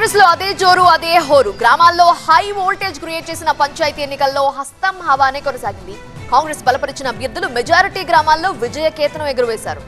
కాంగ్రెస్ లో అదే జోరు అదే హోరు. గ్రామాల్లో హై వోల్టేజ్ క్రియేట్ చేసిన పంచాయతీ ఎన్నికల్లో హస్తం హవానే కొనసాగింది. కాంగ్రెస్ బలపరిచిన అభ్యర్థులు మెజారిటీ గ్రామాల్లో విజయ కేతనం ఎగురవేశారు.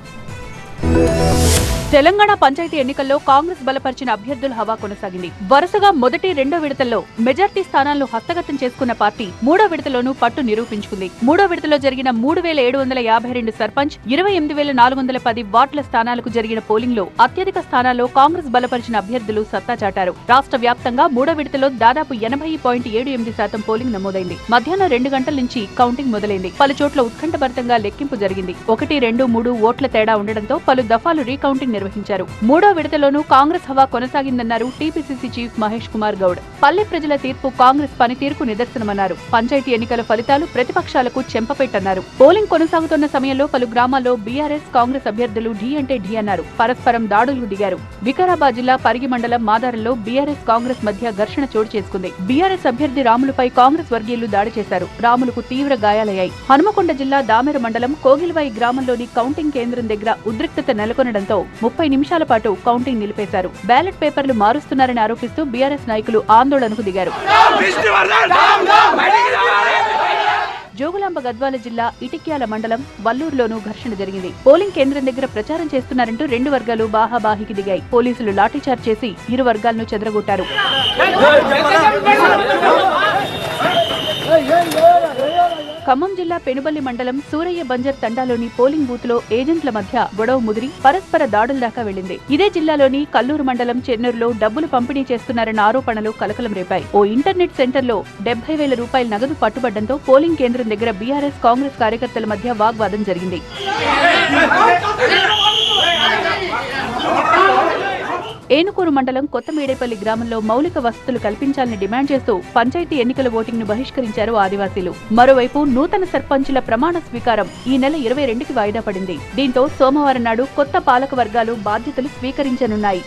తెలంగాణ పంచాయతీ ఎన్నికల్లో కాంగ్రెస్ బలపరిచిన అభ్యర్థుల హవా కొనసాగింది. వరుసగా మొదటి రెండో విడతల్లో మెజార్టీ స్థానాలను హస్తగతం చేసుకున్న పార్టీ మూడో విడతలోనూ పట్టు నిరూపించుకుంది. మూడో విడతలో జరిగిన 3752 సర్పంచ్, 28410 వార్డుల స్థానాలకు జరిగిన పోలింగ్ లో అత్యధిక స్థానాల్లో కాంగ్రెస్ బలపరిచిన అభ్యర్థులు సత్తా చాటారు. రాష్ట్ర వ్యాప్తంగా మూడో విడతలో దాదాపు 80.78% పోలింగ్ నమోదైంది. మధ్యాహ్నం 2 గంటల నుంచి కౌంటింగ్ మొదలైంది. పలు చోట్ల ఉత్కంఠభరితంగా లెక్కింపు జరిగింది. 1, 2, 3 ఓట్ల తేడా ఉండడంతో పలు దఫాలు రీకౌంటింగ్ నిర్వహించారు. మూడో విడతలోనూ కాంగ్రెస్ హవా కొనసాగిందన్నారు టీపీసీసీ చీఫ్ మహేష్ కుమార్ గౌడ్. పల్లె ప్రజల తీర్పు కాంగ్రెస్ పనితీరుకు నిదర్శనమన్నారు. పంచాయతీ ఎన్నికల ఫలితాలు ప్రతిపక్షాలకు చెంపపెట్టన్నారు. పోలింగ్ కొనసాగుతున్న సమయంలో పలు గ్రామాల్లో బీఆర్ఎస్ కాంగ్రెస్ అభ్యర్థులు ఢీ అంటే ఢీ అన్నారు. పరస్పరం దాడులకు దిగారు. వికారాబాద్ జిల్లా పరిగి మండలం మాదారంలో బీఆర్ఎస్ కాంగ్రెస్ మధ్య ఘర్షణ చోటు చేసుకుంది. బీఆర్ఎస్ అభ్యర్థి రాములపై కాంగ్రెస్ వర్గీయులు దాడి చేశారు. రాములకు తీవ్ర గాయాలయ్యాయి. హనుమకొండ జిల్లా దామెర మండలం కోగిల్వాయి గ్రామంలోని కౌంటింగ్ కేంద్రం దగ్గర ఉద్రిక్తత నెలకొనడంతో 30 నిమిషాల పాటు కౌంటింగ్ నిలిపేశారు. బ్యాలెట్ పేపర్లు మారుస్తున్నారని ఆరోపిస్తూ బీఆర్ఎస్ నాయకులు ఆందోళనకు దిగారు. జోగులాంబ గద్వాల జిల్లా ఇటిక్యాల మండలం వల్లూరులోనూ ఘర్షణ జరిగింది. పోలింగ్ కేంద్రం దగ్గర ప్రచారం చేస్తున్నారంటూ 2 వర్గాలు బాహాబాహికి దిగాయి. పోలీసులు లాఠీచార్జ్ చేసి ఇరు వర్గాలను చెదరగొట్టారు. ఖమ్మం జిల్లా పెనుబల్లి మండలం సూరయ్య బంజర్ తండాలోని పోలింగ్ బూత్ లో ఏజెంట్ల మధ్య గొడవ ముదిరి పరస్పర దాడుల దాకా వెళ్లింది. ఇదే జిల్లాలోని కల్లూరు మండలం చెన్నూరులో డబ్బులు పంపిణీ చేస్తున్నారన్న ఆరోపణలు కలకలం రేపాయి. ఓ ఇంటర్నెట్ సెంటర్ లో 70,000 రూపాయల నగదు పట్టుబడ్డంతో పోలింగ్ కేంద్రం దగ్గర బీఆర్ఎస్ కాంగ్రెస్ కార్యకర్తల మధ్య వాగ్వాదం జరిగింది. ఏనుకూరు మండలం కొత్తమేడేపల్లి గ్రామంలో మౌలిక వసతులు కల్పించాలని డిమాండ్ చేస్తూ పంచాయతీ ఎన్నికల ఓటింగ్ ను బహిష్కరించారు ఆదివాసీలు. మరోవైపు నూతన సర్పంచుల ప్రమాణ స్వీకారం ఈ నెల 22కి వాయిదా పడింది. దీంతో సోమవారం నాడు కొత్త పాలక వర్గాలు బాధ్యతలు స్వీకరించనున్నాయి.